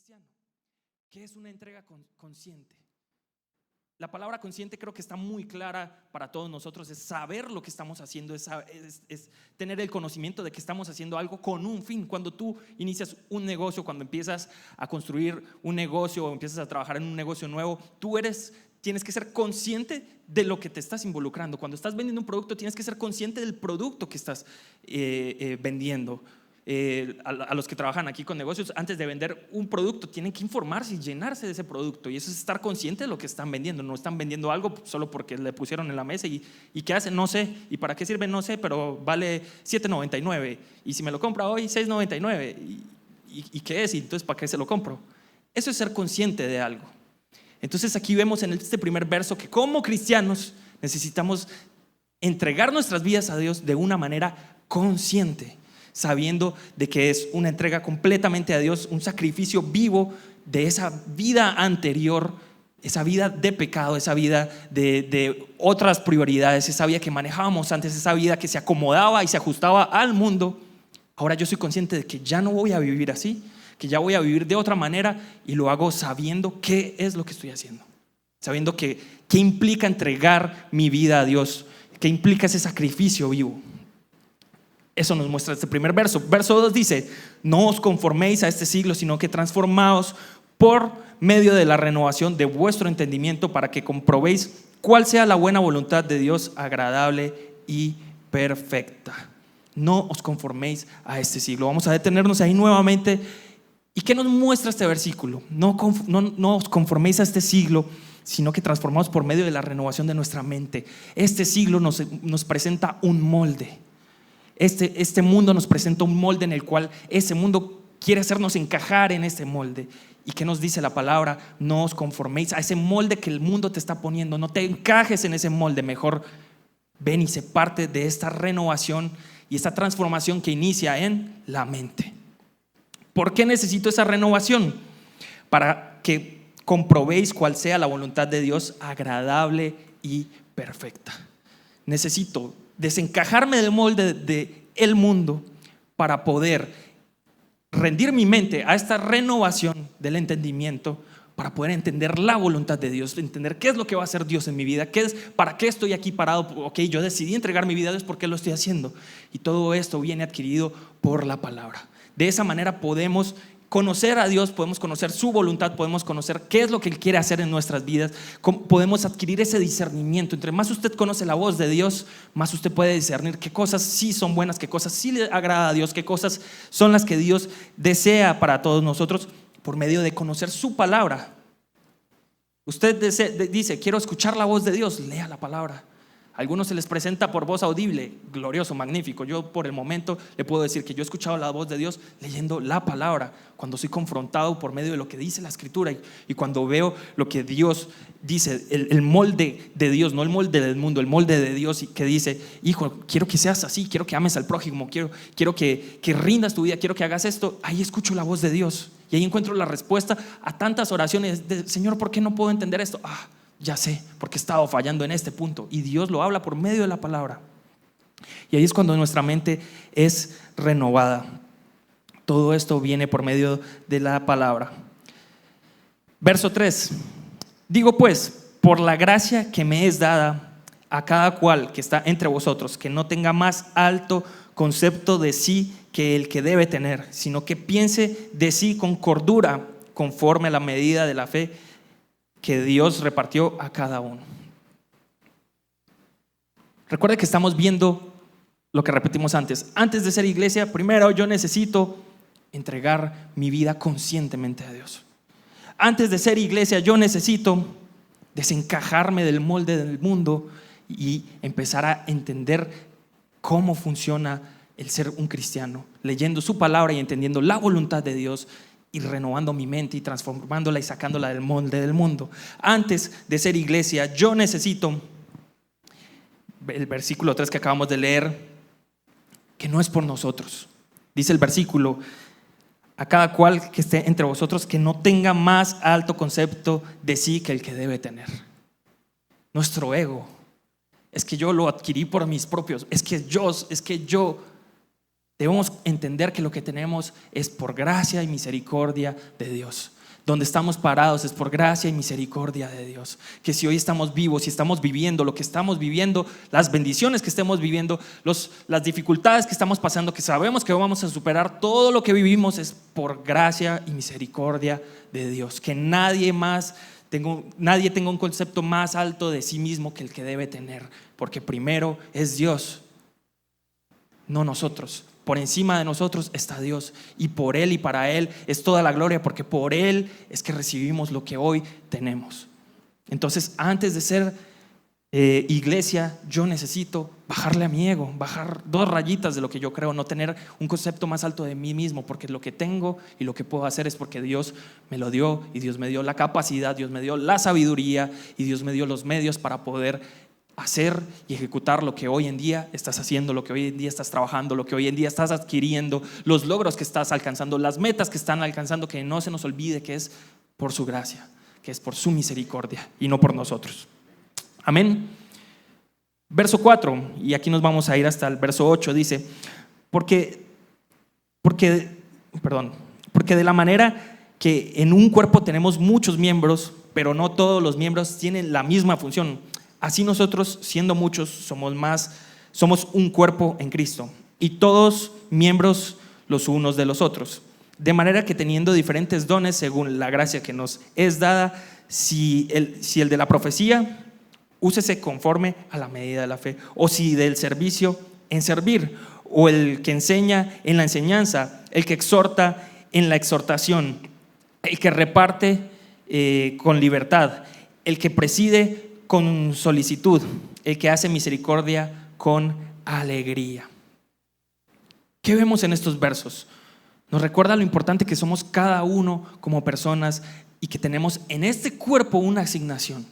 cristiano. ¿Qué es una entrega consciente? La palabra consciente creo que está muy clara para todos nosotros. Es saber lo que estamos haciendo, es tener el conocimiento de que estamos haciendo algo con un fin. Cuando tú inicias un negocio, cuando empiezas a construir un negocio o empiezas a trabajar en un negocio nuevo, tienes que ser consciente de lo que te estás involucrando. Cuando estás vendiendo un producto, tienes que ser consciente del producto que estás vendiendo. A los que trabajan aquí con negocios, antes de vender un producto tienen que informarse y llenarse de ese producto, y eso es estar consciente de lo que están vendiendo. No están vendiendo algo solo porque le pusieron en la mesa y ¿qué hacen? No sé, y para qué sirve no sé, pero vale $7.99 y si me lo compra hoy $6.99 y ¿qué es? Y entonces ¿para qué se lo compro? Eso es ser consciente de algo. Entonces aquí vemos en este primer verso que como cristianos necesitamos entregar nuestras vidas a Dios de una manera consciente, sabiendo de que es una entrega completamente a Dios, un sacrificio vivo de esa vida anterior, esa vida de pecado, esa vida de otras prioridades, esa vida que manejábamos antes, esa vida que se acomodaba y se ajustaba al mundo. Ahora yo soy consciente de que ya no voy a vivir así, que ya voy a vivir de otra manera, y lo hago sabiendo qué es lo que estoy haciendo, sabiendo qué implica entregar mi vida a Dios, qué implica ese sacrificio vivo. Eso nos muestra este primer verso. Verso 2 dice: no os conforméis a este siglo, sino que transformaos por medio de la renovación de vuestro entendimiento, para que comprobéis cuál sea la buena voluntad de Dios, agradable y perfecta. No os conforméis a este siglo. Vamos a detenernos ahí nuevamente. ¿Y qué nos muestra este versículo? No os conforméis a este siglo, sino que transformaos por medio de la renovación de nuestra mente. Este siglo nos presenta un molde. Este mundo nos presenta un molde en el cual ese mundo quiere hacernos encajar en ese molde. ¿Y qué nos dice la palabra? No os conforméis a ese molde que el mundo te está poniendo. No te encajes en ese molde. Mejor ven y sé parte de esta renovación y esta transformación que inicia en la mente. ¿Por qué necesito esa renovación? Para que comprobéis cuál sea la voluntad de Dios, agradable y perfecta. Necesito desencajarme del molde del mundo para poder rendir mi mente a esta renovación del entendimiento, para poder entender la voluntad de Dios, entender qué es lo que va a hacer Dios en mi vida, para qué estoy aquí parado. Ok, yo decidí entregar mi vida a Dios, ¿por qué lo estoy haciendo? Y todo esto viene adquirido por la palabra. De esa manera podemos conocer a Dios, podemos conocer su voluntad, podemos conocer qué es lo que Él quiere hacer en nuestras vidas, podemos adquirir ese discernimiento. Entre más usted conoce la voz de Dios, más usted puede discernir qué cosas sí son buenas, qué cosas sí le agrada a Dios, qué cosas son las que Dios desea para todos nosotros, por medio de conocer su palabra. Usted dice: quiero escuchar la voz de Dios, lea la palabra. A algunos se les presenta por voz audible, glorioso, magnífico. Yo por el momento le puedo decir que yo he escuchado la voz de Dios leyendo la palabra, cuando soy confrontado por medio de lo que dice la Escritura y cuando veo lo que Dios dice, el molde de Dios, no el molde del mundo, el molde de Dios, y que dice: hijo, quiero que seas así, quiero que ames al prójimo, quiero que rindas tu vida, quiero que hagas esto. Ahí escucho la voz de Dios y ahí encuentro la respuesta a tantas oraciones de: Señor, ¿por qué no puedo entender esto? Ya sé, porque he estado fallando en este punto, y Dios lo habla por medio de la palabra. Y ahí es cuando nuestra mente es renovada. Todo esto viene por medio de la palabra. Verso 3: digo pues, por la gracia que me es dada, a cada cual que está entre vosotros, que no tenga más alto concepto de sí que el que debe tener, sino que piense de sí con cordura, conforme a la medida de la fe que Dios repartió a cada uno. Recuerde que estamos viendo lo que repetimos antes. Antes de ser iglesia, primero yo necesito entregar mi vida conscientemente a Dios. Antes de ser iglesia, yo necesito desencajarme del molde del mundo y empezar a entender cómo funciona el ser un cristiano, leyendo su palabra y entendiendo la voluntad de Dios, y renovando mi mente y transformándola y sacándola del molde del mundo. Antes de ser iglesia, yo necesito, el versículo 3 que acabamos de leer, que no es por nosotros. Dice el versículo: a cada cual que esté entre vosotros, que no tenga más alto concepto de sí que el que debe tener. Nuestro ego: es que yo lo adquirí por mis propios, es que yo. Debemos entender que lo que tenemos es por gracia y misericordia de Dios. donde estamos parados es por gracia y misericordia de Dios. Que si hoy estamos vivos, si estamos viviendo lo que estamos viviendo, las bendiciones que estemos viviendo, las dificultades que estamos pasando, que sabemos que vamos a superar, todo lo que vivimos es por gracia y misericordia de Dios. Que nadie tenga un concepto más alto de sí mismo que el que debe tener, porque primero es Dios, no nosotros. Por encima de nosotros está Dios, y por Él y para Él es toda la gloria, porque por Él es que recibimos lo que hoy tenemos. Entonces, antes de ser iglesia, yo necesito bajarle a mi ego, bajar 2 rayitas de lo que yo creo, no tener un concepto más alto de mí mismo, porque lo que tengo y lo que puedo hacer es porque Dios me lo dio, y Dios me dio la capacidad, Dios me dio la sabiduría, y Dios me dio los medios para poder hacer y ejecutar lo que hoy en día estás haciendo, lo que hoy en día estás trabajando, lo que hoy en día estás adquiriendo, los logros que estás alcanzando, las metas que están alcanzando. Que no se nos olvide que es por su gracia, que es por su misericordia y no por nosotros. Amén. Verso 4, y aquí nos vamos a ir hasta el verso 8, dice: porque de la manera que en un cuerpo tenemos muchos miembros, pero no todos los miembros tienen la misma función, así nosotros, siendo muchos, somos un cuerpo en Cristo, y todos miembros los unos de los otros. De manera que, teniendo diferentes dones según la gracia que nos es dada, si el de la profecía, úsese conforme a la medida de la fe, o si del servicio, en servir, o el que enseña, en la enseñanza, el que exhorta, en la exhortación, el que reparte con libertad, el que preside con solicitud, el que hace misericordia con alegría. ¿Qué vemos en estos versos? Nos recuerda lo importante que somos cada uno como personas, y que tenemos en este cuerpo una asignación.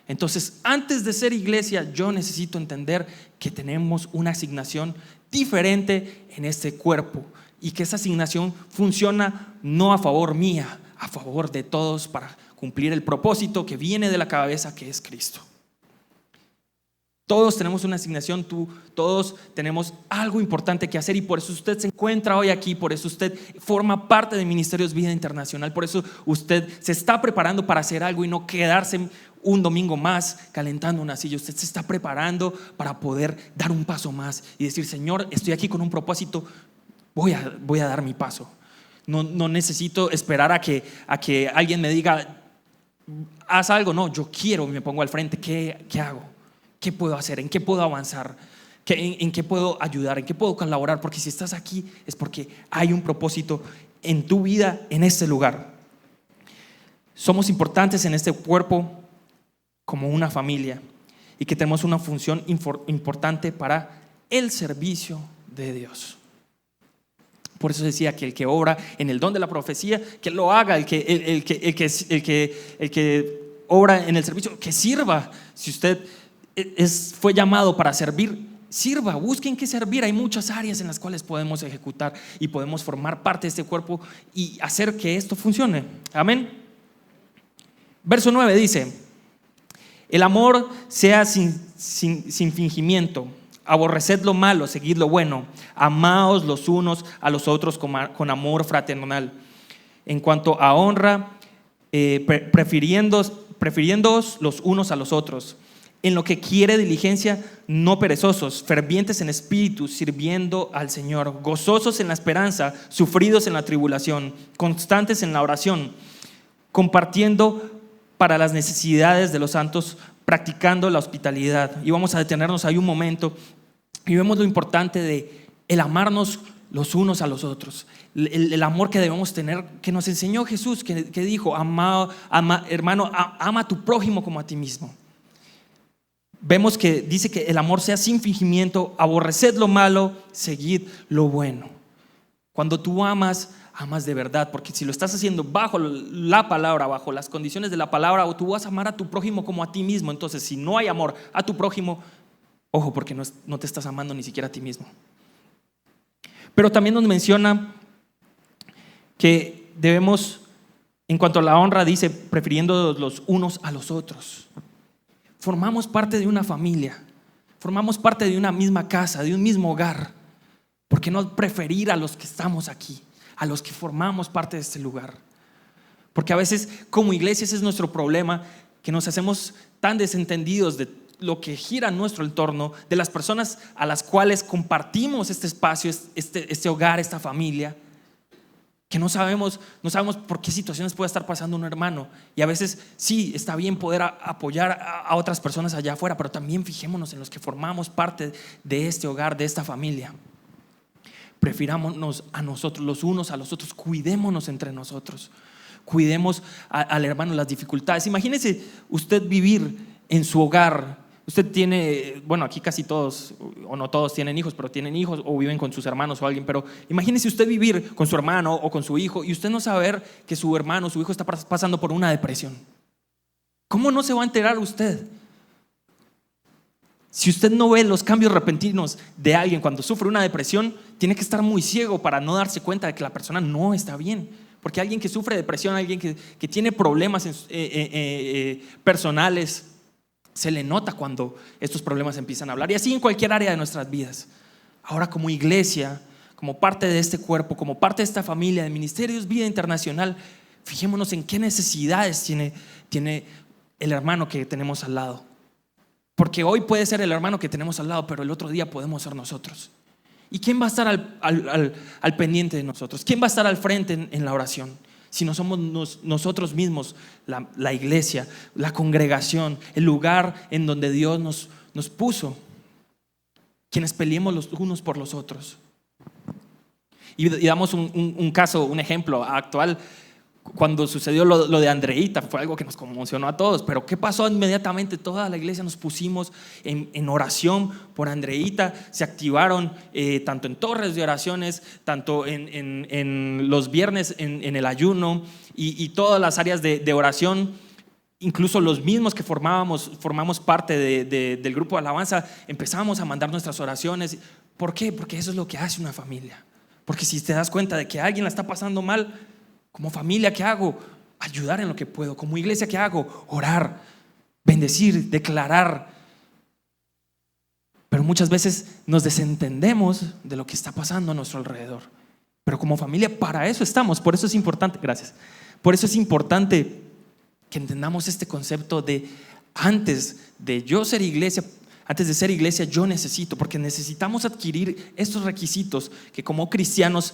Entonces, antes de ser iglesia, yo necesito entender que tenemos una asignación diferente en este cuerpo, y que esa asignación funciona no a favor mía, a favor de todos, para cumplir el propósito que viene de la cabeza, que es Cristo. Todos tenemos una asignación, todos tenemos algo importante que hacer, y por eso usted se encuentra hoy aquí, por eso usted forma parte de Ministerios Vida Internacional, por eso usted se está preparando para hacer algo y no quedarse un domingo más calentando una silla. Usted se está preparando para poder dar un paso más y decir: Señor, estoy aquí con un propósito, voy a dar mi paso. No necesito esperar a que alguien me diga: haz algo. No, yo quiero, me pongo al frente. ¿Qué hago? ¿Qué puedo hacer? ¿En qué puedo avanzar? ¿En qué puedo ayudar? ¿En qué puedo colaborar? Porque si estás aquí es porque hay un propósito en tu vida, en este lugar. Somos importantes en este cuerpo como una familia, y que tenemos una función importante para el servicio de Dios. Por eso decía que el que obra en el don de la profecía, que lo haga; el que obra en el servicio, que sirva. Si usted fue llamado para servir, sirva, busquen qué servir. Hay muchas áreas en las cuales podemos ejecutar y podemos formar parte de este cuerpo y hacer que esto funcione. Amén. Verso 9 dice: el amor sea sin fingimiento, aborreced lo malo, seguid lo bueno, amaos los unos a los otros con amor fraternal. En cuanto a honra, prefiriéndoos los unos a los otros. En lo que quiere diligencia, no perezosos, fervientes en espíritu, sirviendo al Señor, gozosos en la esperanza, sufridos en la tribulación, constantes en la oración, compartiendo para las necesidades de los santos, practicando la hospitalidad. Y vamos a detenernos ahí un momento y vemos lo importante de el amarnos los unos a los otros, el amor que debemos tener, que nos enseñó Jesús, que dijo: hermano, ama a tu prójimo como a ti mismo. Vemos que dice que el amor sea sin fingimiento, aborreced lo malo, seguid lo bueno. Cuando tú amas de verdad, porque si lo estás haciendo bajo la palabra, bajo las condiciones de la palabra, tú vas a amar a tu prójimo como a ti mismo. Entonces, si no hay amor a tu prójimo, ojo, porque no te estás amando ni siquiera a ti mismo. Pero también nos menciona que debemos, en cuanto a la honra, dice: prefiriendo los unos a los otros. Formamos parte de una familia, formamos parte de una misma casa, de un mismo hogar. ¿Por qué no preferir a los que estamos aquí, a los que formamos parte de este lugar? Porque a veces como iglesia ese es nuestro problema, que nos hacemos tan desentendidos de lo que gira en nuestro entorno, de las personas a las cuales compartimos este espacio, este hogar, esta familia, que no sabemos por qué situaciones puede estar pasando un hermano. Y a veces sí, está bien poder apoyar a otras personas allá afuera, pero también fijémonos en los que formamos parte de este hogar, de esta familia. Prefirámonos a nosotros, los unos a los otros, cuidémonos entre nosotros, cuidemos al hermano las dificultades. Imagínese usted vivir en su hogar. Usted tiene, bueno, aquí casi todos, o no todos tienen hijos, pero tienen hijos o viven con sus hermanos o alguien. Pero imagínese usted vivir con su hermano o con su hijo y usted no saber que su hermano o su hijo está pasando por una depresión. ¿Cómo no se va a enterar usted? Si usted no ve los cambios repentinos de alguien cuando sufre una depresión, tiene que estar muy ciego para no darse cuenta de que la persona no está bien. Porque alguien que sufre depresión, alguien que tiene problemas personales, se le nota cuando estos problemas empiezan a hablar. Y así en cualquier área de nuestras vidas. Ahora, como iglesia, como parte de este cuerpo, como parte de esta familia de Ministerios Vida Internacional, fijémonos en qué necesidades tiene el hermano que tenemos al lado. Porque hoy puede ser el hermano que tenemos al lado, pero el otro día podemos ser nosotros. ¿Y quién va a estar al pendiente de nosotros? ¿Quién va a estar al frente en la oración? Si no somos nosotros mismos, la iglesia, la congregación, el lugar en donde Dios nos puso, quienes peleemos los unos por los otros. Y damos un caso, un ejemplo actual. Cuando sucedió lo de Andreita, fue algo que nos conmocionó a todos. Pero ¿qué pasó? Inmediatamente toda la iglesia nos pusimos en oración por Andreita. Se activaron tanto en torres de oraciones, tanto en los viernes en el ayuno y todas las áreas de oración. Incluso los mismos que formamos parte del grupo de alabanza, empezamos a mandar nuestras oraciones. ¿Por qué? Porque eso es lo que hace una familia. Porque si te das cuenta de que alguien la está pasando mal, como familia, ¿qué hago? Ayudar en lo que puedo. Como iglesia, ¿qué hago? Orar, bendecir, declarar. Pero muchas veces nos desentendemos de lo que está pasando a nuestro alrededor. Pero como familia, para eso estamos. Por eso es importante, gracias. Por eso es importante que entendamos este concepto de antes de ser iglesia, yo necesito, porque necesitamos adquirir estos requisitos que como cristianos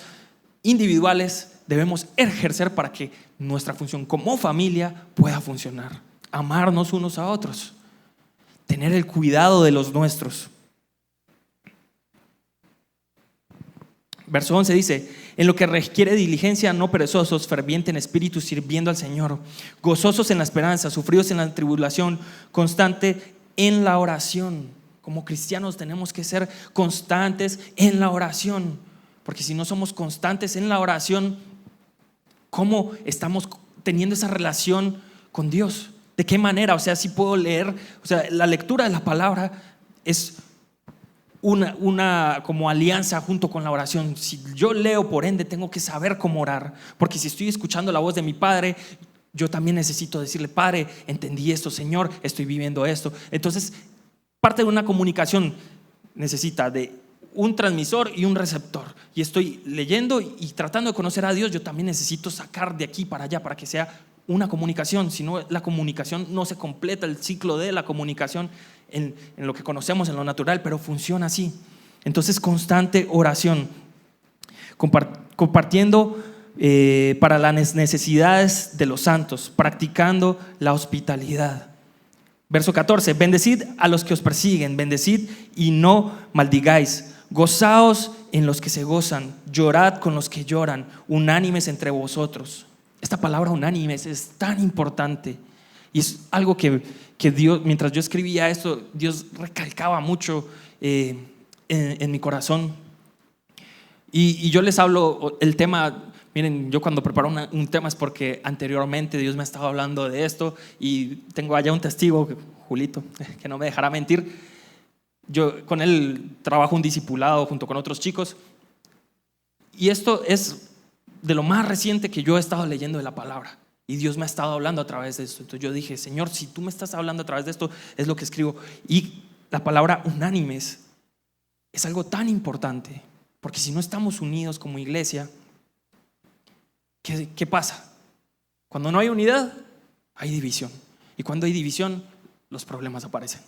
individuales debemos ejercer para que nuestra función como familia pueda funcionar. Amarnos unos a otros, tener el cuidado de los nuestros. Verso 11 dice: en lo que requiere diligencia, no perezosos, ferviente en espíritu, sirviendo al Señor, gozosos en la esperanza, sufridos en la tribulación, constante en la oración. Como cristianos tenemos que ser constantes en la oración, porque si no somos constantes en la oración, ¿cómo estamos teniendo esa relación con Dios? ¿De qué manera? O sea, si puedo leer, o sea, la lectura de la palabra es una como alianza junto con la oración. Si yo leo, por ende, tengo que saber cómo orar, porque si estoy escuchando la voz de mi Padre, yo también necesito decirle: Padre, entendí esto, Señor, estoy viviendo esto. Entonces, parte de una comunicación necesita de un transmisor y un receptor. Y estoy leyendo y tratando de conocer a Dios. Yo también necesito sacar de aquí para allá para que sea una comunicación. Si no, la comunicación no se completa, el ciclo de la comunicación en lo que conocemos, en lo natural, pero funciona así. Entonces, constante oración, compartiendo para las necesidades de los santos, practicando la hospitalidad. Verso 14: bendecid a los que os persiguen, bendecid y no maldigáis. Gozaos en los que se gozan, llorad con los que lloran, unánimes entre vosotros. Esta palabra unánimes es tan importante y es algo que Dios, mientras yo escribía esto, Dios recalcaba mucho en mi corazón. Y yo les hablo el tema. Miren, yo cuando preparo un tema es porque anteriormente Dios me ha estado hablando de esto y tengo allá un testigo, Julito, que no me dejará mentir. Yo con él trabajo un discipulado junto con otros chicos y esto es de lo más reciente que yo he estado leyendo de la palabra y Dios me ha estado hablando a través de esto. Entonces yo dije: Señor, si tú me estás hablando a través de esto, es lo que escribo. Y la palabra unánimes es algo tan importante, porque si no estamos unidos como iglesia, ¿qué pasa? Cuando no hay unidad, hay división. Y cuando hay división, los problemas aparecen.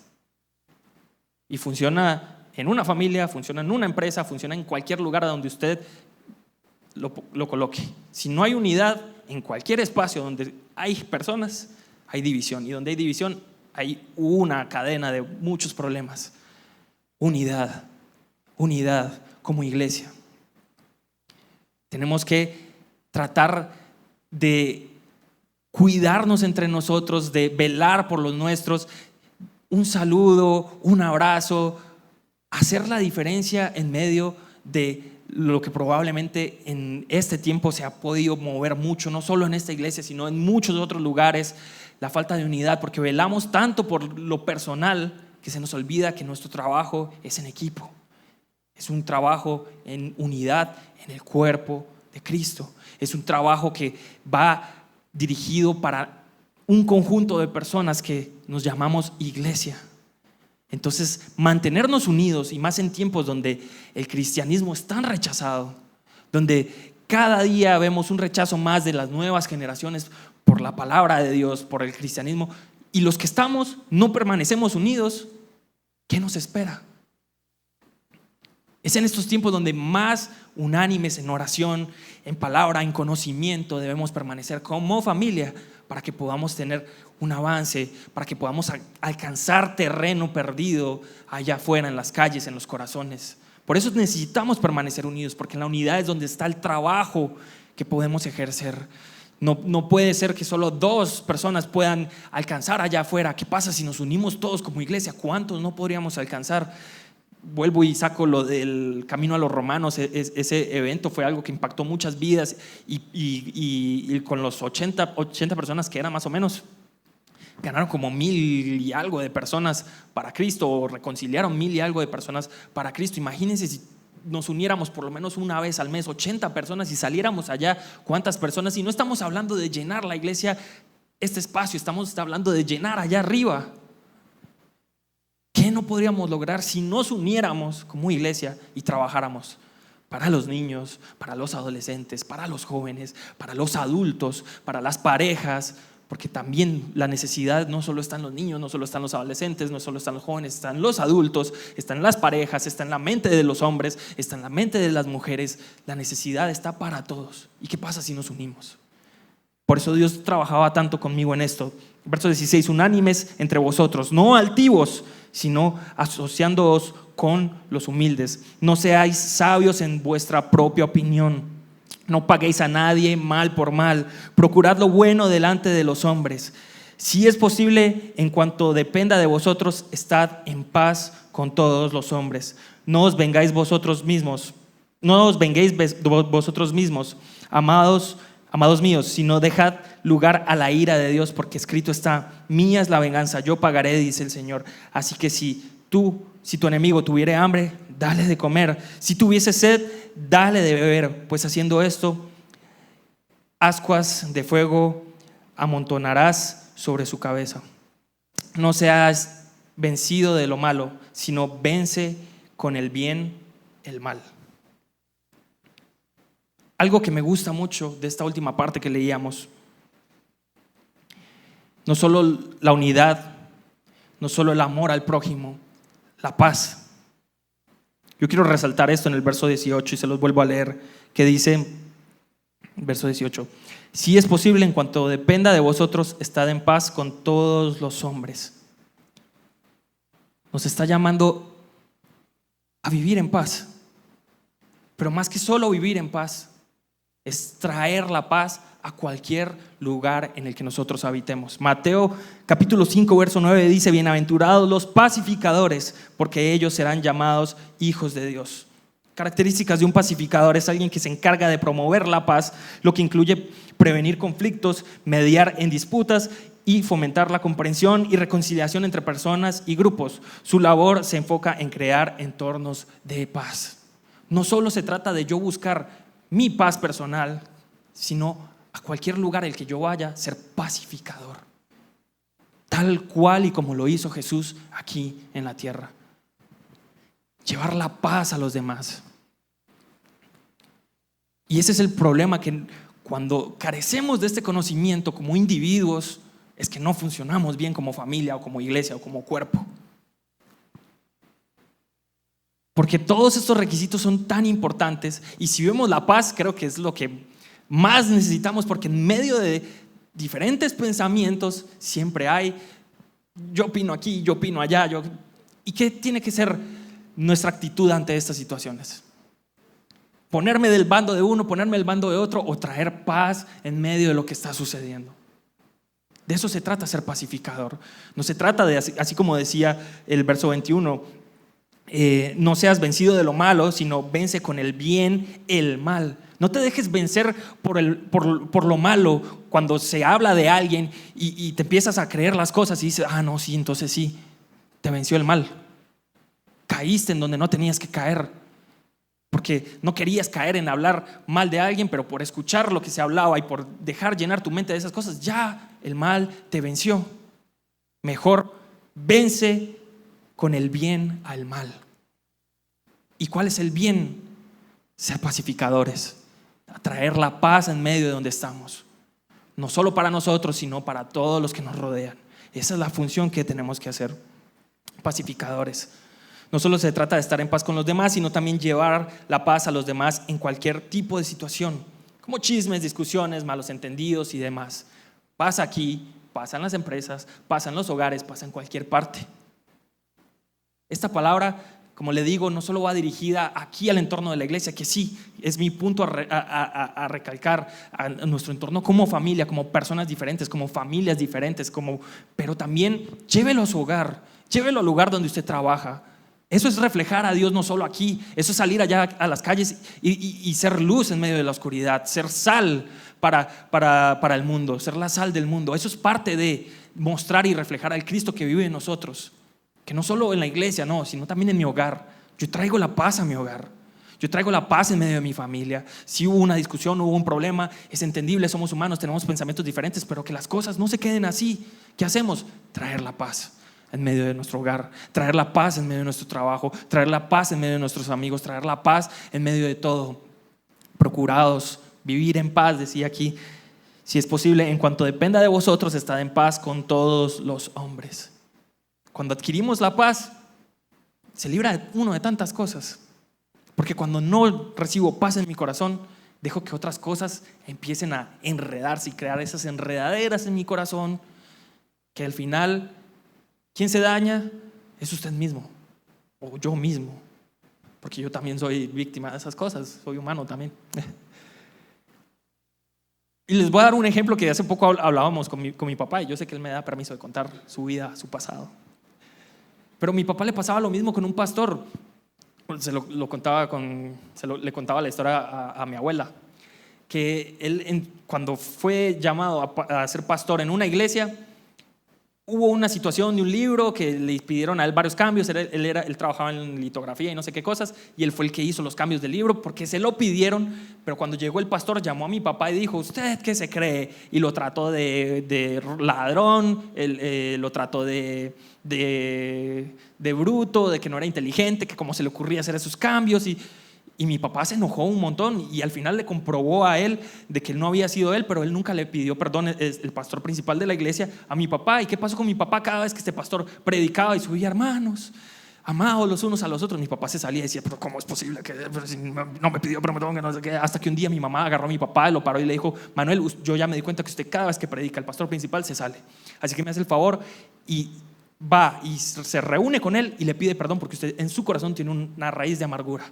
Y funciona en una familia, funciona en una empresa, funciona en cualquier lugar donde usted lo coloque. Si no hay unidad en cualquier espacio donde hay personas, hay división. Y donde hay división, hay una cadena de muchos problemas. Unidad como iglesia. Tenemos que tratar de cuidarnos entre nosotros, de velar por los nuestros. Un saludo, un abrazo, hacer la diferencia en medio de lo que probablemente en este tiempo se ha podido mover mucho, no solo en esta iglesia, sino en muchos otros lugares, la falta de unidad, porque velamos tanto por lo personal que se nos olvida que nuestro trabajo es en equipo. Es un trabajo en unidad en el cuerpo de Cristo. Es un trabajo que va dirigido para un conjunto de personas que nos llamamos iglesia. Entonces, mantenernos unidos, y más en tiempos donde el cristianismo es tan rechazado, donde cada día vemos un rechazo más de las nuevas generaciones por la palabra de Dios, por el cristianismo, y los que estamos no permanecemos unidos, ¿qué nos espera? Es en estos tiempos donde más unánimes en oración, en palabra, en conocimiento debemos permanecer como familia, para que podamos tener un avance, para que podamos alcanzar terreno perdido allá afuera, en las calles, en los corazones. Por eso necesitamos permanecer unidos, porque en la unidad es donde está el trabajo que podemos ejercer. No puede ser que solo 2 personas puedan alcanzar allá afuera. ¿Qué pasa si nos unimos todos como iglesia? ¿Cuántos no podríamos alcanzar? Vuelvo y saco lo del Camino a los Romanos. Ese evento fue algo que impactó muchas vidas, y con los 80 personas que eran más o menos, ganaron como 1,000 y algo de personas para Cristo, o reconciliaron 1,000 y algo de personas para Cristo. Imagínense si nos uniéramos por lo menos una vez al mes, 80 personas, y saliéramos allá, ¿cuántas personas? Y no estamos hablando de llenar la iglesia, este espacio, estamos hablando de llenar allá arriba. ¿Qué no podríamos lograr si nos uniéramos como iglesia y trabajáramos para los niños, para los adolescentes, para los jóvenes, para los adultos, para las parejas? Porque también la necesidad no solo está en los niños, no solo están los adolescentes, no solo están los jóvenes, están los adultos, están las parejas, está en la mente de los hombres, está en la mente de las mujeres. La necesidad está para todos. ¿Y qué pasa si nos unimos? Por eso Dios trabajaba tanto conmigo en esto. Verso 16: unánimes entre vosotros, no altivos, sino asociándoos con los humildes. No seáis sabios en vuestra propia opinión. No paguéis a nadie mal por mal. Procurad lo bueno delante de los hombres. Si es posible, en cuanto dependa de vosotros, estad en paz con todos los hombres. No os vengáis vosotros mismos, amados míos, sino dejad lugar a la ira de Dios, porque escrito está: mía es la venganza, yo pagaré, dice el Señor. Así que si tu enemigo tuviere hambre, dale de comer. Si tuviese sed, dale de beber, pues haciendo esto, ascuas de fuego amontonarás sobre su cabeza. No seas vencido de lo malo, sino vence con el bien el mal. Algo que me gusta mucho de esta última parte que leíamos: no solo la unidad, no solo el amor al prójimo, la paz. Yo quiero resaltar esto en el verso 18 y se los vuelvo a leer, que dice, verso 18: si es posible, en cuanto dependa de vosotros, estad en paz con todos los hombres. Nos está llamando a vivir en paz, pero más que solo vivir en paz, es traer la paz a cualquier lugar en el que nosotros habitemos. Mateo capítulo 5 verso 9 dice: bienaventurados los pacificadores, porque ellos serán llamados hijos de Dios. Características de un pacificador: es alguien que se encarga de promover la paz, lo que incluye prevenir conflictos, mediar en disputas y fomentar la comprensión y reconciliación entre personas y grupos. Su labor se enfoca en crear entornos de paz. No solo se trata de yo buscar mi paz personal, sino a cualquier lugar al que yo vaya, ser pacificador, tal cual y como lo hizo Jesús aquí en la tierra. Llevar la paz a los demás. Y ese es el problema, que Cuando carecemos de este conocimiento como individuos, es que no funcionamos bien como familia o como iglesia o como cuerpo. Porque todos estos requisitos son tan importantes, y si vemos la paz, creo que es lo que más necesitamos, porque en medio de diferentes pensamientos siempre hay, yo opino aquí, yo opino allá, ¿y qué tiene que ser nuestra actitud ante estas situaciones? ¿Ponerme del bando de uno, ponerme del bando de otro, o traer paz en medio de lo que está sucediendo? De eso se trata ser pacificador. No se trata de, así como decía el verso 21, no seas vencido de lo malo, sino vence con el bien el mal. No te dejes vencer por lo malo cuando se habla de alguien y te empiezas a creer las cosas y dices, no, sí, entonces sí, te venció el mal. Caíste en donde no tenías que caer, porque no querías caer en hablar mal de alguien, pero por escuchar lo que se hablaba y por dejar llenar tu mente de esas cosas, ya el mal te venció. Mejor vence con el bien al mal. ¿Y cuál es el bien? Ser pacificadores, traer la paz en medio de donde estamos, no solo para nosotros, sino para todos los que nos rodean. Esa es la función que tenemos que hacer, pacificadores. No solo se trata de estar en paz con los demás, sino también llevar la paz a los demás en cualquier tipo de situación, como chismes, discusiones, malos entendidos y demás. Pasa aquí, pasa en las empresas, pasa en los hogares, pasa en cualquier parte. Esta palabra, como le digo, no solo va dirigida aquí al entorno de la iglesia, que sí, es mi punto a recalcar, a nuestro entorno como familia, como personas diferentes, como familias diferentes, pero también llévelo a su hogar, llévelo al lugar donde usted trabaja. Eso es reflejar a Dios no solo aquí, eso es salir allá a las calles y ser luz en medio de la oscuridad, ser sal para el mundo, ser la sal del mundo. Eso es parte de mostrar y reflejar al Cristo que vive en nosotros, que no solo en la iglesia, no, sino también en mi hogar. Yo traigo la paz a mi hogar, yo traigo la paz en medio de mi familia. Si hubo una discusión, hubo un problema, es entendible, somos humanos, tenemos pensamientos diferentes, pero que las cosas no se queden así. ¿Qué hacemos? Traer la paz en medio de nuestro hogar, traer la paz en medio de nuestro trabajo, traer la paz en medio de nuestros amigos, traer la paz en medio de todo. Procurados vivir en paz, decía aquí, si es posible, en cuanto dependa de vosotros, estad en paz con todos los hombres. Cuando adquirimos la paz, se libra uno de tantas cosas, porque cuando no recibo paz en mi corazón, dejo que otras cosas empiecen a enredarse y crear esas enredaderas en mi corazón, que al final, ¿quién se daña? Es usted mismo, o yo mismo, porque yo también soy víctima de esas cosas, soy humano también. Y les voy a dar un ejemplo que hace poco hablábamos con mi papá, y yo sé que él me da permiso de contar su vida, su pasado. Pero a mi papá le pasaba lo mismo con un pastor. Le contaba la historia a mi abuela, que él cuando fue llamado a ser pastor en una iglesia, hubo una situación de un libro que le pidieron a él varios cambios. Él trabajaba en litografía y no sé qué cosas, y él fue el que hizo los cambios del libro porque se lo pidieron. Pero cuando llegó el pastor, llamó a mi papá y dijo: ¿usted qué se cree? Y lo trató de ladrón, lo trató de bruto, de que no era inteligente, que cómo se le ocurría hacer esos cambios. Y mi papá se enojó un montón, y al final le comprobó a él de que no había sido él, pero él nunca le pidió perdón, el pastor principal de la iglesia, a mi papá. ¿Y qué pasó con mi papá? Cada vez que este pastor predicaba y subía: hermanos, amados los unos a los otros, mi papá se salía y decía: pero ¿cómo es posible que si no me pidió perdón? No sé qué. Hasta que un día mi mamá agarró a mi papá, lo paró y le dijo: Manuel, yo ya me di cuenta que usted cada vez que predica, el pastor principal se sale, así que me hace el favor y va y se reúne con él y le pide perdón, porque usted en su corazón tiene una raíz de amargura.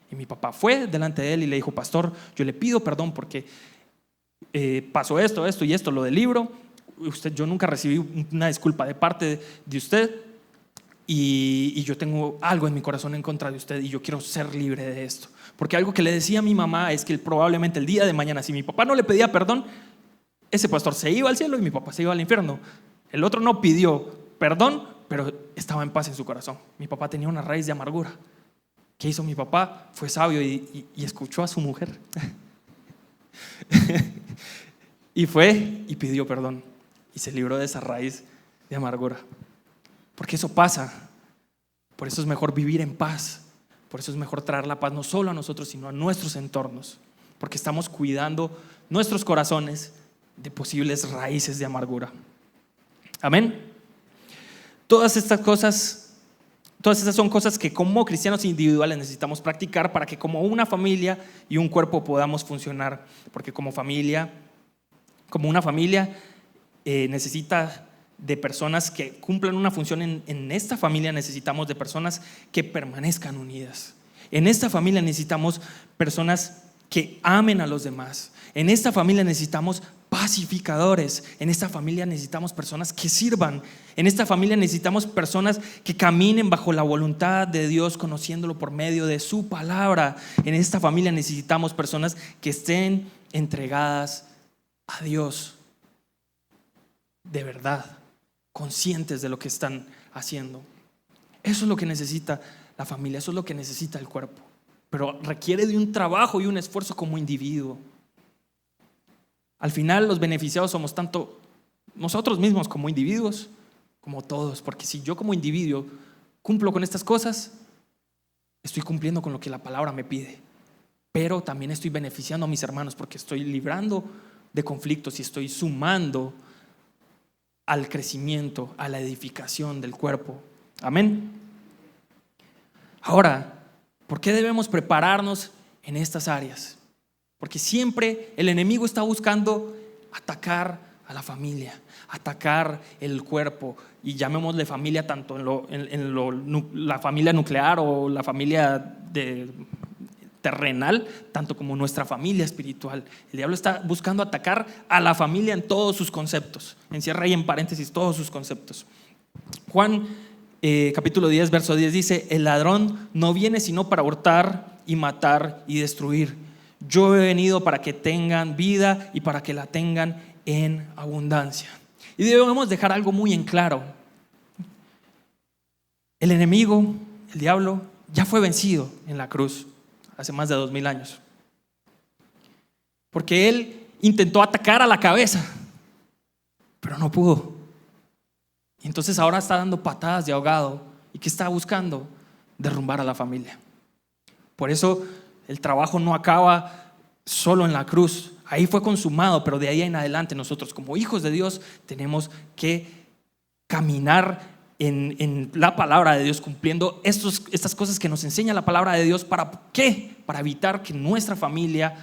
Y mi papá fue delante de él y le dijo: pastor, yo le pido perdón porque pasó esto y esto, lo del libro. Yo nunca recibí una disculpa de parte de usted, y yo tengo algo en mi corazón en contra de usted, y yo quiero ser libre de esto. Porque algo que le decía a mi mamá es que probablemente el día de mañana, si mi papá no le pedía perdón, ese pastor se iba al cielo y mi papá se iba al infierno. El otro no pidió perdón, pero estaba en paz en su corazón. Mi papá tenía una raíz de amargura. ¿Qué hizo mi papá? Fue sabio y escuchó a su mujer. Y fue y pidió perdón y se libró de esa raíz de amargura. Porque eso pasa. Por eso es mejor vivir en paz. Por eso es mejor traer la paz no solo a nosotros, sino a nuestros entornos. Porque estamos cuidando nuestros corazones de posibles raíces de amargura. Amén. Todas estas son cosas que como cristianos individuales necesitamos practicar para que como una familia y un cuerpo podamos funcionar. Porque como una familia necesita de personas que cumplan una función. En esta familia necesitamos de personas que permanezcan unidas. En esta familia necesitamos personas que amen a los demás. En esta familia necesitamos pacificadores. En esta familia necesitamos personas que sirvan. En esta familia necesitamos personas que caminen bajo la voluntad de Dios, conociéndolo por medio de su palabra. En esta familia necesitamos personas que estén entregadas a Dios de verdad, conscientes de lo que están haciendo. Eso es lo que necesita la familia, eso es lo que necesita el cuerpo, pero requiere de un trabajo y un esfuerzo como individuo. Al final los beneficiados somos tanto nosotros mismos como individuos, como todos, porque si yo como individuo cumplo con estas cosas, estoy cumpliendo con lo que la palabra me pide, pero también estoy beneficiando a mis hermanos porque estoy librando de conflictos y estoy sumando al crecimiento, a la edificación del cuerpo. Amén. Ahora, ¿por qué debemos prepararnos en estas áreas? Porque siempre el enemigo está buscando atacar a la familia, atacar el cuerpo, y llamémosle familia tanto la familia nuclear o la familia terrenal, tanto como nuestra familia espiritual. El diablo está buscando atacar a la familia en todos sus conceptos. Encierra ahí en paréntesis todos sus conceptos. Juan capítulo 10 verso 10 dice: el ladrón no viene sino para hurtar y matar y destruir. Yo he venido para que tengan vida y para que la tengan en abundancia. Y debemos dejar algo muy en claro: el enemigo, el diablo, ya fue vencido en la cruz hace más de 2000 años, porque él intentó atacar a la cabeza, pero no pudo. Y entonces ahora está dando patadas de ahogado. ¿Y qué está buscando? Derrumbar a la familia. Por eso el trabajo no acaba solo en la cruz. Ahí fue consumado, pero de ahí en adelante nosotros como hijos de Dios tenemos que caminar en la palabra de Dios, cumpliendo estas cosas que nos enseña la palabra de Dios. ¿Para qué? Para evitar que nuestra familia,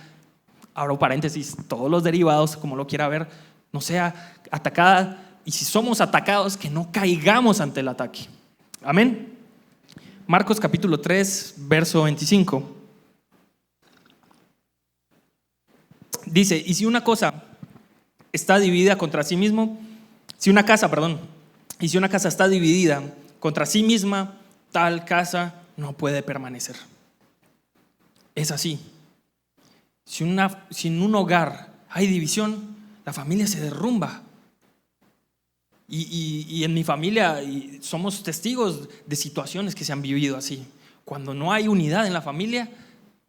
abro paréntesis, todos los derivados, como lo quiera ver, no sea atacada, y si somos atacados, que no caigamos ante el ataque. Amén. Marcos capítulo 3 verso 25 dice: y si una cosa está dividida contra sí mismo, y si una casa está dividida contra sí misma, tal casa no puede permanecer. Es así. Si en un hogar hay división, la familia se derrumba. Y en mi familia somos testigos de situaciones que se han vivido así. Cuando no hay unidad en la familia,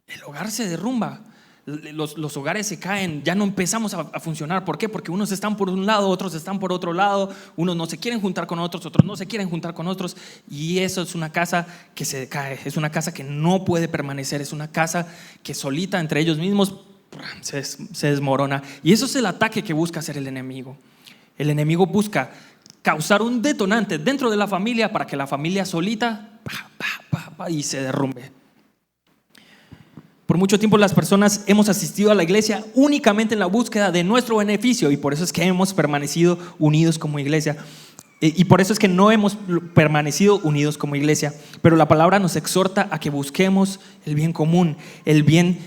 el hogar se derrumba. Los hogares se caen, ya no empezamos a funcionar. ¿Por qué? Porque unos están por un lado, otros están por otro lado, unos no se quieren juntar con otros no se quieren juntar con otros, y eso es una casa que se cae, es una casa que no puede permanecer, es una casa que solita entre ellos mismos se desmorona. Y eso es el ataque que busca hacer el enemigo. El enemigo busca causar un detonante dentro de la familia para que la familia solita y se derrumbe. Por mucho tiempo las personas hemos asistido a la iglesia únicamente en la búsqueda de nuestro beneficio, y por eso es que hemos permanecido unidos como iglesia. Y por eso es que no hemos permanecido unidos como iglesia. Pero la palabra nos exhorta a que busquemos el bien común, el bien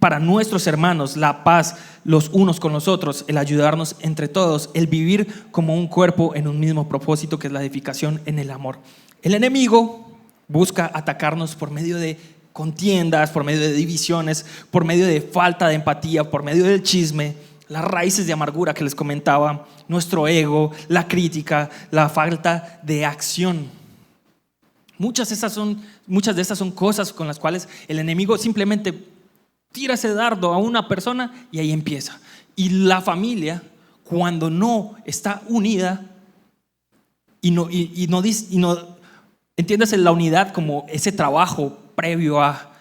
para nuestros hermanos, la paz los unos con los otros, el ayudarnos entre todos, el vivir como un cuerpo en un mismo propósito, que es la edificación en el amor. El enemigo busca atacarnos por medio de contiendas, por medio de divisiones, por medio de falta de empatía, por medio del chisme, las raíces de amargura que les comentaba, nuestro ego, la crítica, la falta de acción. Muchas de estas son cosas con las cuales el enemigo simplemente tira ese dardo a una persona y ahí empieza. Y la familia, cuando no está unida y no entiendes la unidad como ese trabajo previo a,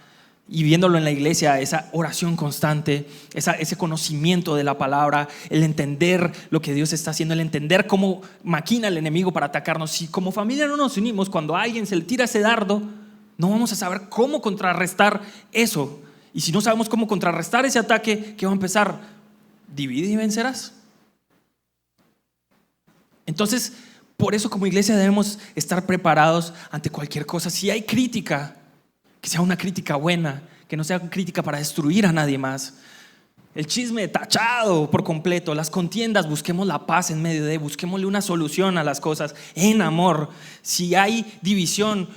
y viéndolo en la iglesia, esa oración constante, ese conocimiento de la palabra, el entender lo que Dios está haciendo, el entender cómo maquina el enemigo para atacarnos. Si como familia no nos unimos, cuando a alguien se le tira ese dardo, no vamos a saber cómo contrarrestar eso. Y si no sabemos cómo contrarrestar ese ataque, ¿qué va a empezar? Divide y vencerás. Entonces, por eso como iglesia debemos estar preparados ante cualquier cosa. Si hay crítica, que sea una crítica buena, que no sea una crítica para destruir a nadie más. El chisme tachado por completo, las contiendas, busquemos la paz en medio de, busquémosle una solución a las cosas en amor. Si hay división,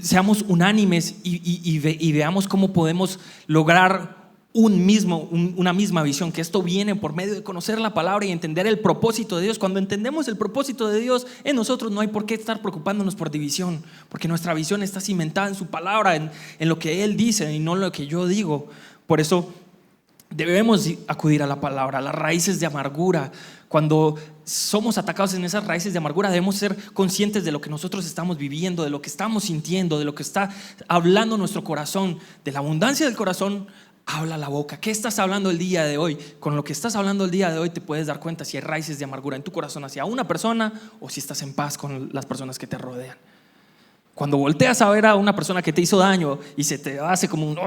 seamos unánimes y veamos cómo podemos lograr una misma visión, que esto viene por medio de conocer la palabra y entender el propósito de Dios. Cuando entendemos el propósito de Dios en nosotros, no hay por qué estar preocupándonos por división, porque nuestra visión está cimentada en su palabra, en lo que Él dice y no en lo que yo digo. Por eso debemos acudir a la palabra, a las raíces de amargura. Cuando somos atacados en esas raíces de amargura, debemos ser conscientes de lo que nosotros estamos viviendo, de lo que estamos sintiendo, de lo que está hablando nuestro corazón. De la abundancia del corazón habla la boca. ¿Qué estás hablando el día de hoy? Con lo que estás hablando el día de hoy te puedes dar cuenta si hay raíces de amargura en tu corazón hacia una persona o si estás en paz con las personas que te rodean. Cuando volteas a ver a una persona que te hizo daño y se te hace como un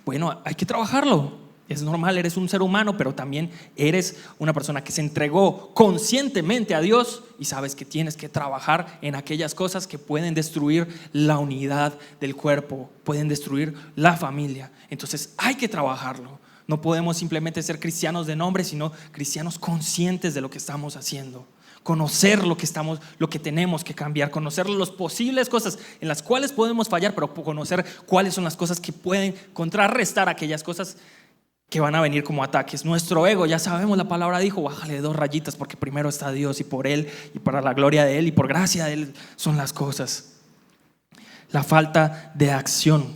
bueno, hay que trabajarlo. Es normal, eres un ser humano, pero también eres una persona que se entregó conscientemente a Dios y sabes que tienes que trabajar en aquellas cosas que pueden destruir la unidad del cuerpo, pueden destruir la familia. Entonces hay que trabajarlo. No podemos simplemente ser cristianos de nombre, sino cristianos conscientes de lo que estamos haciendo. Conocer lo que tenemos que cambiar, conocer las posibles cosas en las cuales podemos fallar, pero conocer cuáles son las cosas que pueden contrarrestar aquellas cosas que van a venir como ataques. Nuestro ego, ya sabemos, la palabra dijo, bájale 2 rayitas porque primero está Dios y por Él y para la gloria de Él y por gracia de Él son las cosas. La falta de acción.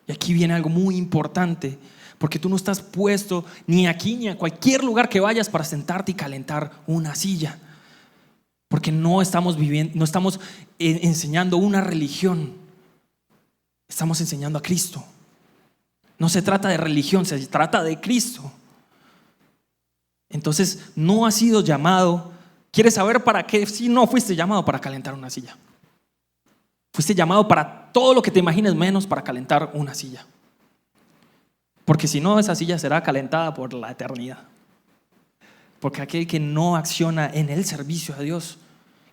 Y aquí viene algo muy importante, porque tú no estás puesto ni aquí ni a cualquier lugar que vayas para sentarte y calentar una silla, porque no estamos enseñando una religión, estamos enseñando a Cristo. No se trata de religión, se trata de Cristo. Entonces no has sido llamado. ¿Quieres saber para qué? Si no fuiste llamado para calentar una silla, fuiste llamado para todo lo que te imagines menos para calentar una silla, porque si no, esa silla será calentada por la eternidad. Porque aquel que no acciona en el servicio a Dios,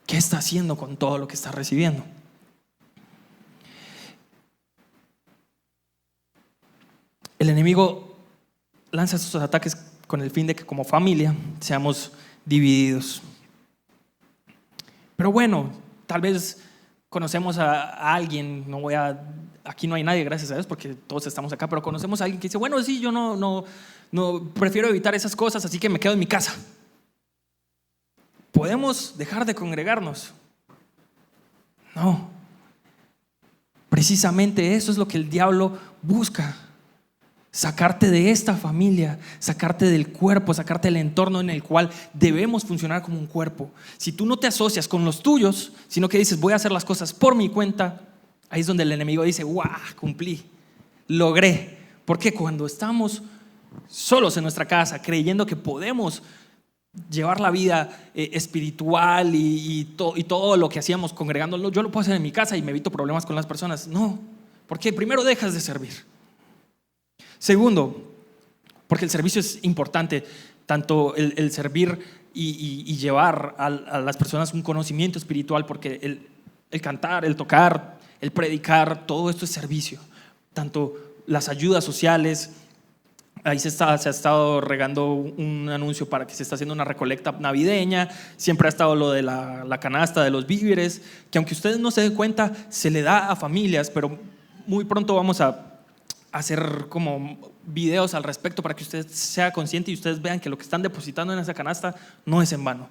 ¿qué está haciendo con todo lo que está recibiendo? El enemigo lanza estos ataques con el fin de que como familia seamos divididos. Pero bueno, tal vez conocemos a alguien, aquí no hay nadie, gracias a Dios, porque todos estamos acá, pero conocemos a alguien que dice, bueno, sí, yo no prefiero evitar esas cosas, así que me quedo en mi casa. ¿Podemos dejar de congregarnos? No. Precisamente eso es lo que el diablo busca. Sacarte de esta familia, sacarte del cuerpo, sacarte del entorno en el cual debemos funcionar como un cuerpo. Si tú no te asocias con los tuyos, sino que dices voy a hacer las cosas por mi cuenta, ahí es donde el enemigo dice ¡guau! Cumplí, logré. Porque cuando estamos solos en nuestra casa, creyendo que podemos llevar la vida espiritual y todo lo que hacíamos congregándonos, yo lo puedo hacer en mi casa y me evito problemas con las personas. No, porque primero dejas de servir. Segundo, porque el servicio es importante, tanto el servir y llevar a las personas un conocimiento espiritual, porque el cantar, el tocar, el predicar, todo esto es servicio. Tanto las ayudas sociales, ahí se ha estado regando un anuncio para que se está haciendo una recolecta navideña, siempre ha estado lo de la canasta de los víveres, que aunque ustedes no se den cuenta, se le da a familias, pero muy pronto vamos a hacer como videos al respecto para que usted sea consciente y ustedes vean que lo que están depositando en esa canasta no es en vano.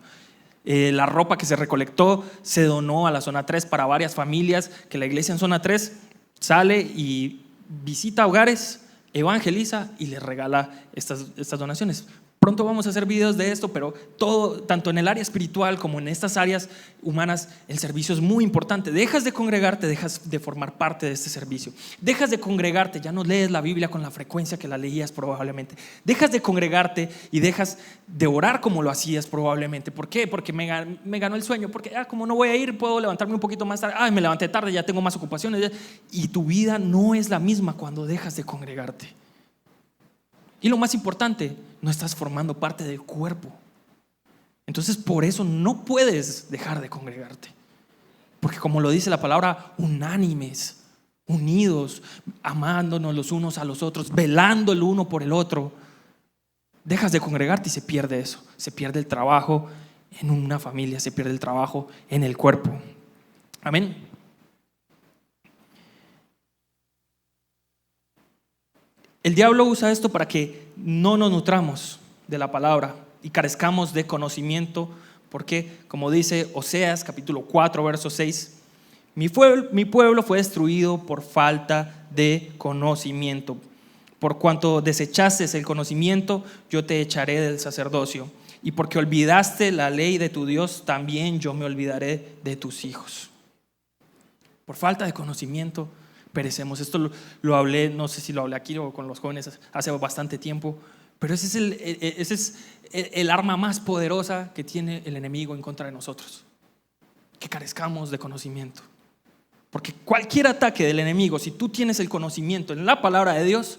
La ropa que se recolectó se donó a la zona 3 para varias familias, que la iglesia en zona 3 sale y visita hogares, evangeliza y les regala estas donaciones. Pronto vamos a hacer videos de esto, pero todo, tanto en el área espiritual como en estas áreas humanas, el servicio es muy importante. Dejas de congregarte, dejas de formar parte de este servicio. Dejas de congregarte, ya no lees la Biblia con la frecuencia que la leías probablemente. Dejas de congregarte y dejas de orar como lo hacías probablemente. ¿Por qué? Porque me ganó el sueño. Porque como no voy a ir, puedo levantarme un poquito más tarde. Me levanté tarde, ya tengo más ocupaciones. Y tu vida no es la misma cuando dejas de congregarte. Y lo más importante, no estás formando parte del cuerpo. Entonces por eso no puedes dejar de congregarte. Porque como lo dice la palabra, unánimes, unidos, amándonos los unos a los otros, velando el uno por el otro. Dejas de congregarte y se pierde eso. Se pierde el trabajo en una familia, se pierde el trabajo en el cuerpo. Amén. El diablo usa esto para que no nos nutramos de la palabra y carezcamos de conocimiento, porque como dice Oseas capítulo 4 verso 6, mi pueblo fue destruido por falta de conocimiento. Por cuanto desechaste el conocimiento, yo te echaré del sacerdocio, y porque olvidaste la ley de tu Dios, también yo me olvidaré de tus hijos. Por falta de conocimiento perecemos. Esto lo hablé, no sé si lo hablé aquí o con los jóvenes hace bastante tiempo, pero ese es el arma más poderosa que tiene el enemigo en contra de nosotros, que carezcamos de conocimiento. Porque cualquier ataque del enemigo, si tú tienes el conocimiento en la palabra de Dios,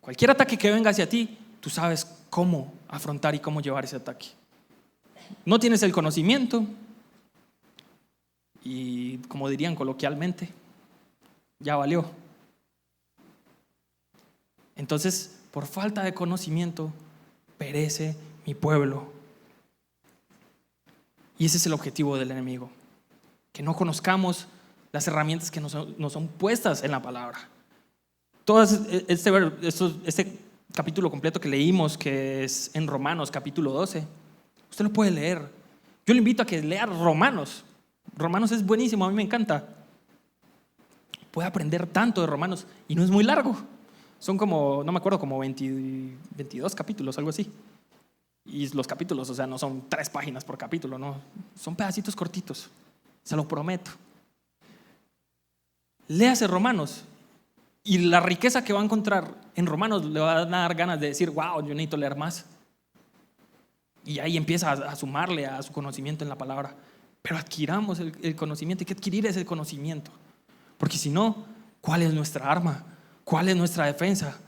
cualquier ataque que venga hacia ti, tú sabes cómo afrontar y cómo llevar ese ataque. No tienes el conocimiento y, como dirían coloquialmente, ya valió. Entonces, por falta de conocimiento, perece mi pueblo. Y ese es el objetivo del enemigo, que no conozcamos las herramientas que nos son puestas en la palabra. Todo este capítulo completo que leímos, que es en Romanos capítulo 12, usted lo puede leer. Yo le invito a que lea Romanos. Romanos es buenísimo, a mí me encanta. Puede aprender tanto de Romanos y no es muy largo. Son como, no me acuerdo, como 22 capítulos, algo así. Y los capítulos, o sea, no son 3 páginas por capítulo, no. Son pedacitos cortitos, se lo prometo. Léase Romanos y la riqueza que va a encontrar en Romanos le va a dar ganas de decir, wow, yo necesito leer más. Y ahí empieza a sumarle a su conocimiento en la palabra. Pero adquiramos el conocimiento. Hay que adquirir ese conocimiento. Porque si no, ¿cuál es nuestra arma? ¿Cuál es nuestra defensa?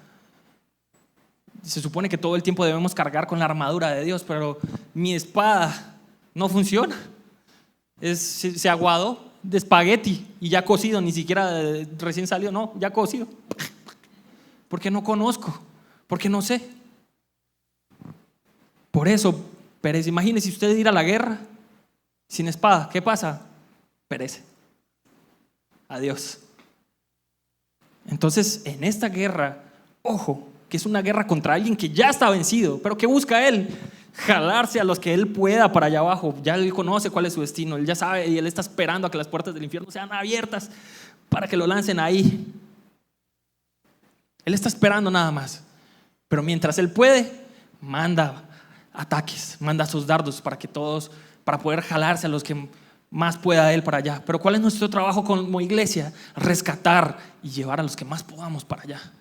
Se supone que todo el tiempo debemos cargar con la armadura de Dios, pero mi espada no funciona. Se aguadó de espagueti y ya cocido, ni siquiera recién salió, no, ya cocido. Porque no conozco, porque no sé. Por eso perece. Imagínese usted ir a la guerra sin espada, ¿qué pasa? Perece. Adiós. Entonces, en esta guerra, ojo, que es una guerra contra alguien que ya está vencido, pero que busca él jalarse a los que él pueda para allá abajo. Ya él conoce cuál es su destino, él ya sabe y él está esperando a que las puertas del infierno sean abiertas para que lo lancen ahí. Él está esperando nada más. Pero mientras él puede, manda ataques, manda sus dardos para poder jalarse a los que más pueda él para allá. Pero ¿cuál es nuestro trabajo como iglesia? Rescatar y llevar a los que más podamos para allá.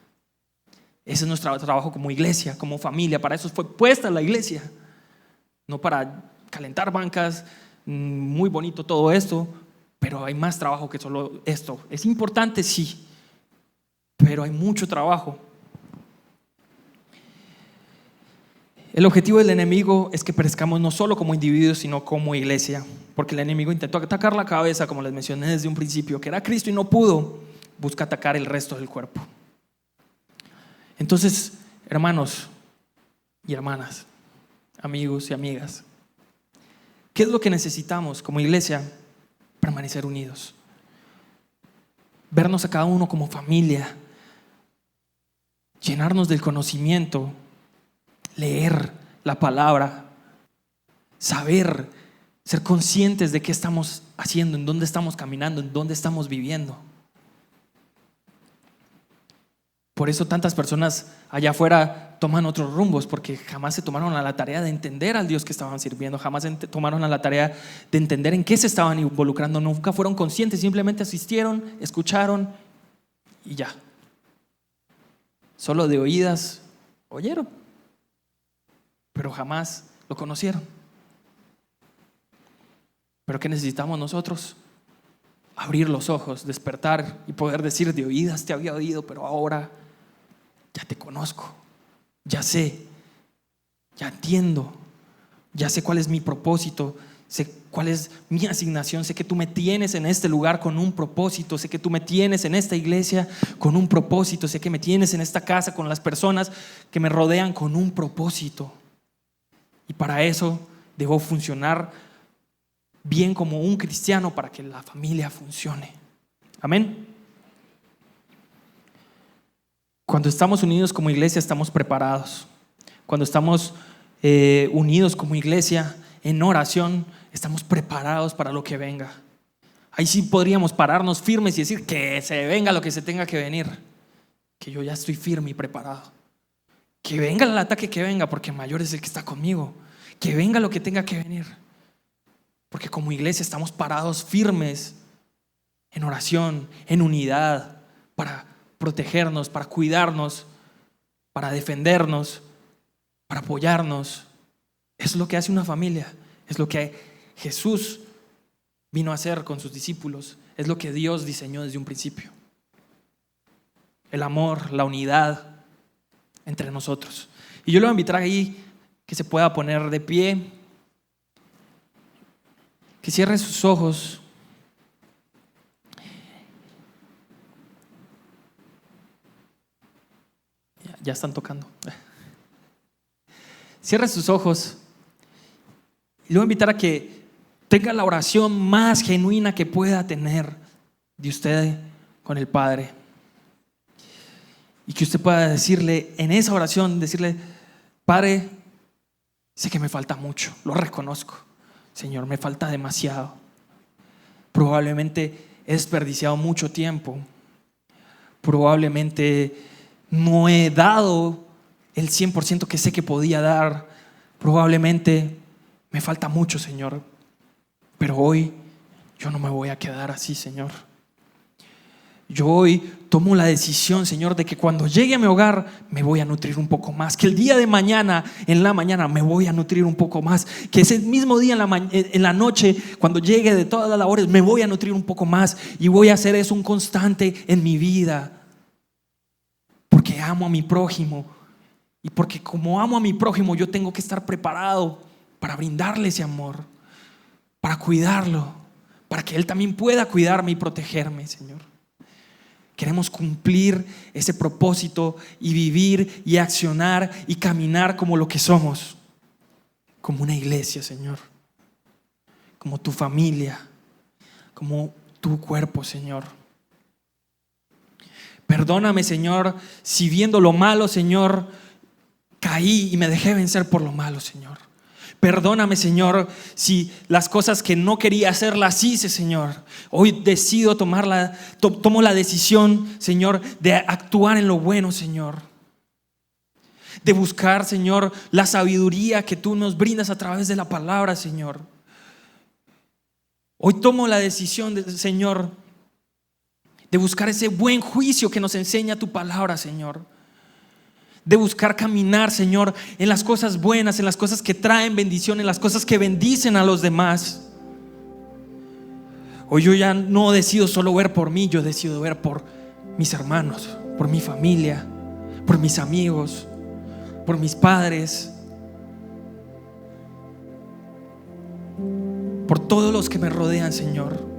Ese es nuestro trabajo como iglesia, como familia. Para eso fue puesta la iglesia, no para calentar bancas. Muy bonito todo esto, pero hay más trabajo que solo esto. Es importante, sí, pero hay mucho trabajo. El objetivo del enemigo es que perezcamos no solo como individuos, sino como iglesia, porque el enemigo intentó atacar la cabeza, como les mencioné desde un principio, que era Cristo, y no pudo. Busca atacar el resto del cuerpo. Entonces, hermanos y hermanas, amigos y amigas, ¿qué es lo que necesitamos como iglesia? Permanecer unidos, vernos a cada uno como familia, llenarnos del conocimiento, leer la palabra, saber, ser conscientes de qué estamos haciendo, en dónde estamos caminando, en dónde estamos viviendo. Por eso tantas personas allá afuera toman otros rumbos porque jamás se tomaron a la tarea de entender al Dios que estaban sirviendo, jamás tomaron a la tarea de entender en qué se estaban involucrando, nunca fueron conscientes, simplemente asistieron, escucharon y ya. Solo de oídas oyeron, pero jamás lo conocieron. Pero ¿qué necesitamos nosotros? Abrir los ojos, despertar y poder decir: de oídas te había oído, pero ahora ya te conozco, ya sé, ya entiendo, ya sé cuál es mi propósito, sé cuál es mi asignación, sé que tú me tienes en este lugar con un propósito, sé que tú me tienes en esta iglesia con un propósito, sé que me tienes en esta casa con las personas que me rodean con un propósito. Y para eso debo funcionar bien como un cristiano para que la familia funcione. Amén. Cuando estamos unidos como iglesia estamos preparados. Cuando estamos unidos como iglesia en oración estamos preparados para lo que venga. Ahí sí podríamos pararnos firmes y decir: que se venga lo que se tenga que venir, que yo ya estoy firme y preparado. Que venga el ataque que venga, porque mayor es el que está conmigo. Que venga lo que tenga que venir, porque como iglesia estamos parados firmes en oración, en unidad, para protegernos, para cuidarnos, para defendernos, para apoyarnos. Es lo que hace una familia, es lo que Jesús vino a hacer con sus discípulos, es lo que Dios diseñó desde un principio. El amor, la unidad entre nosotros. Y yo le voy a invitar ahí que se pueda poner de pie, que cierre sus ojos. Ya están tocando. Cierre sus ojos y le voy a invitar a que tenga la oración más genuina que pueda tener de usted con el Padre, y que usted pueda decirle en esa oración, decirle: Padre, sé que me falta mucho, lo reconozco, Señor, me falta demasiado. Probablemente he desperdiciado mucho tiempo, probablemente no he dado el 100% que sé que podía dar, probablemente me falta mucho, Señor, pero hoy yo no me voy a quedar así, Señor. Yo hoy tomo la decisión, Señor, de que cuando llegue a mi hogar me voy a nutrir un poco más, que el día de mañana, en la mañana, me voy a nutrir un poco más, que ese mismo día en la noche, cuando llegue de todas las labores, me voy a nutrir un poco más, y voy a hacer eso un constante en mi vida, porque amo a mi prójimo, y porque como amo a mi prójimo yo tengo que estar preparado para brindarle ese amor, para cuidarlo, para que él también pueda cuidarme y protegerme, Señor. Queremos cumplir ese propósito y vivir y accionar y caminar como lo que somos, como una iglesia, Señor, como tu familia, como tu cuerpo, Señor. Perdóname, Señor, si viendo lo malo, Señor, caí y me dejé vencer por lo malo, Señor. Perdóname, Señor, si las cosas que no quería hacer las hice, Señor. Hoy decido tomo la decisión, Señor, de actuar en lo bueno, Señor. De buscar, Señor, la sabiduría que tú nos brindas a través de la palabra, Señor. Hoy tomo la decisión, Señor, de buscar ese buen juicio que nos enseña tu palabra, Señor. De buscar caminar, Señor, en las cosas buenas, en las cosas que traen bendición, en las cosas que bendicen a los demás. Hoy yo ya no decido solo ver por mí, yo decido ver por mis hermanos, por mi familia, por mis amigos, por mis padres, por todos los que me rodean, Señor.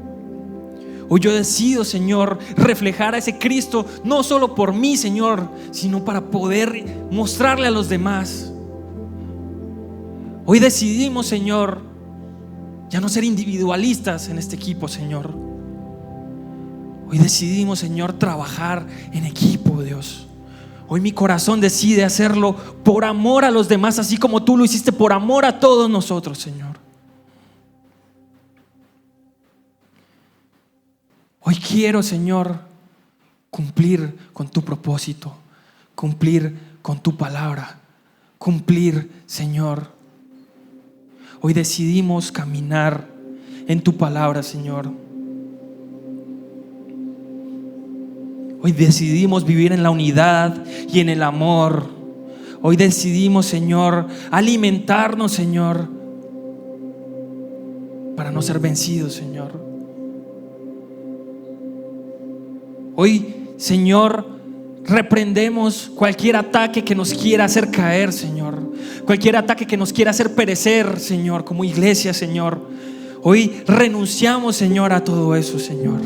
Hoy yo decido, Señor, reflejar a ese Cristo, no solo por mí, Señor, sino para poder mostrarle a los demás. Hoy decidimos, Señor, ya no ser individualistas en este equipo, Señor. Hoy decidimos, Señor, trabajar en equipo, Dios. Hoy mi corazón decide hacerlo por amor a los demás, así como tú lo hiciste por amor a todos nosotros, Señor. Hoy quiero, Señor, cumplir con tu propósito, cumplir con tu palabra, cumplir, Señor. Hoy decidimos caminar en tu palabra, Señor. Hoy decidimos vivir en la unidad y en el amor. Hoy decidimos, Señor, alimentarnos, Señor, para no ser vencidos, Señor. Hoy, Señor, reprendemos cualquier ataque que nos quiera hacer caer, Señor. Cualquier ataque que nos quiera hacer perecer, Señor, como iglesia, Señor. Hoy renunciamos, Señor, a todo eso, Señor.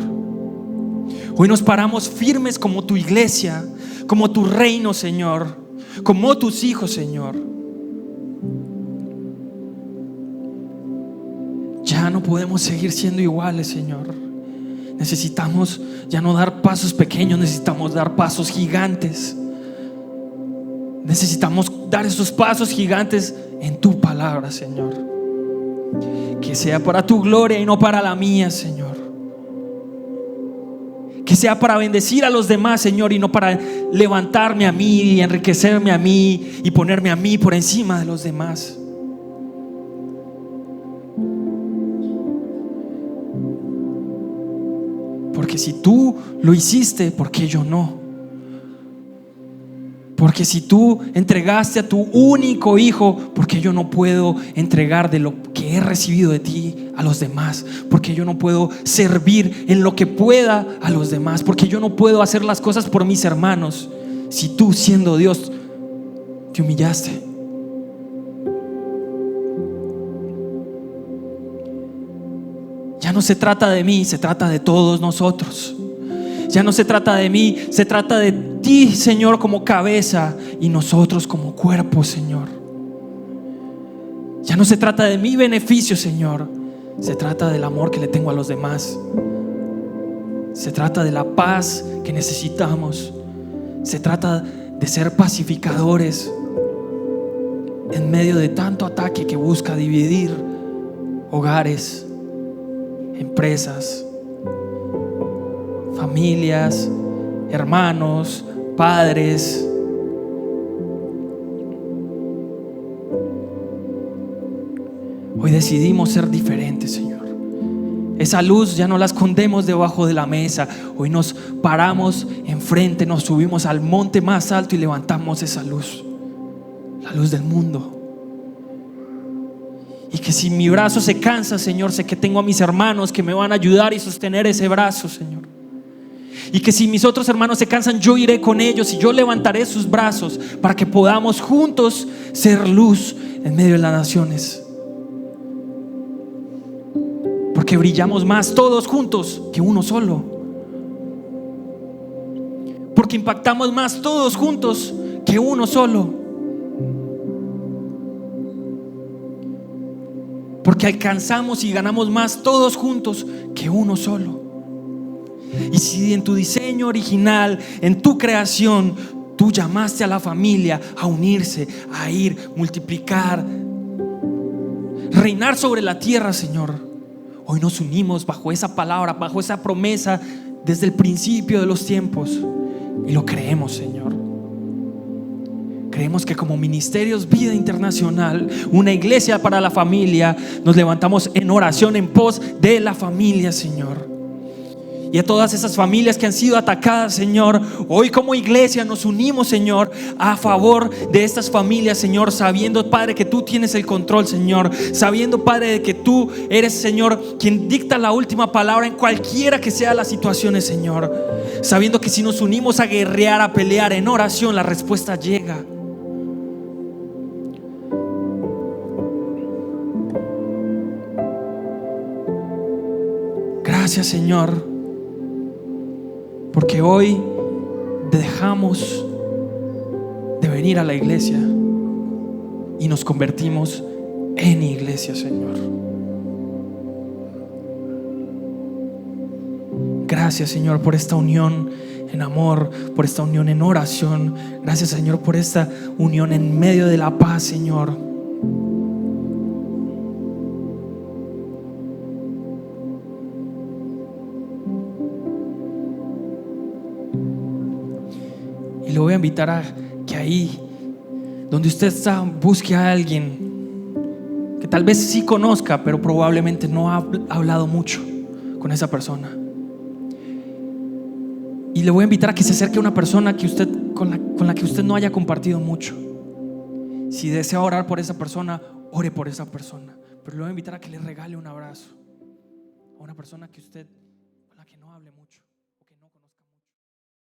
Hoy nos paramos firmes como tu iglesia, como tu reino, Señor, como tus hijos, Señor. Ya no podemos seguir siendo iguales, Señor. Necesitamos ya no dar pasos pequeños, necesitamos dar pasos gigantes. Necesitamos dar esos pasos gigantes en tu palabra, Señor. Que sea para tu gloria y no para la mía, Señor. Que sea para bendecir a los demás, Señor, y no para levantarme a mí y enriquecerme a mí y ponerme a mí por encima de los demás. Porque si tú lo hiciste, ¿por qué yo no? Porque si tú entregaste a tu único hijo, ¿por qué yo no puedo entregar de lo que he recibido de ti a los demás? Porque yo no puedo servir en lo que pueda a los demás. Porque yo no puedo hacer las cosas por mis hermanos si tú, siendo Dios, te humillaste. Ya no se trata de mí, se trata de todos nosotros. Ya no se trata de mí, se trata de ti, Señor, como cabeza y nosotros como cuerpo, Señor. Ya no se trata de mi beneficio, Señor. Se trata del amor que le tengo a los demás. Se trata de la paz que necesitamos. Se trata de ser pacificadores en medio de tanto ataque que busca dividir hogares, empresas, familias, hermanos, padres. Hoy decidimos ser diferentes, Señor. Esa luz ya no la escondemos debajo de la mesa. Hoy nos paramos enfrente, nos subimos al monte más alto y levantamos esa luz, la luz del mundo. Y que si mi brazo se cansa, Señor, sé que tengo a mis hermanos que me van a ayudar y sostener ese brazo, Señor. Y que si mis otros hermanos se cansan, yo iré con ellos y yo levantaré sus brazos para que podamos juntos ser luz en medio de las naciones. Porque brillamos más todos juntos que uno solo. Porque impactamos más todos juntos que uno solo. Porque alcanzamos y ganamos más todos juntos que uno solo. Y si en tu diseño original, en tu creación, tú llamaste a la familia a unirse, a ir, multiplicar, reinar sobre la tierra, Señor, hoy nos unimos bajo esa palabra, bajo esa promesa desde el principio de los tiempos. Y lo creemos, Señor. Creemos que como Ministerios Vida Internacional, una iglesia para la familia, nos levantamos en oración en pos de la familia, Señor. Y a todas esas familias que han sido atacadas, Señor, hoy como iglesia nos unimos, Señor, a favor de estas familias, Señor, sabiendo, Padre, que tú tienes el control, Señor, sabiendo, Padre, de que tú eres, Señor, quien dicta la última palabra en cualquiera que sea las situaciones, Señor, sabiendo que si nos unimos a guerrear, a pelear en oración, la respuesta llega. Gracias, Señor, porque hoy dejamos de venir a la iglesia y nos convertimos en iglesia, Señor. Gracias, Señor, por esta unión en amor, por esta unión en oración. Gracias, Señor, por esta unión en medio de la paz, Señor. Y le voy a invitar a que ahí Donde usted está, busque a alguien que tal vez sí conozca, pero probablemente no ha hablado mucho con esa persona. Y le voy a invitar a que se acerque a una persona que usted, con la que usted no haya compartido mucho. Si desea orar por esa persona, ore por esa persona. Pero le voy a invitar a que le regale un abrazo a una persona que usted, con la que no hable mucho.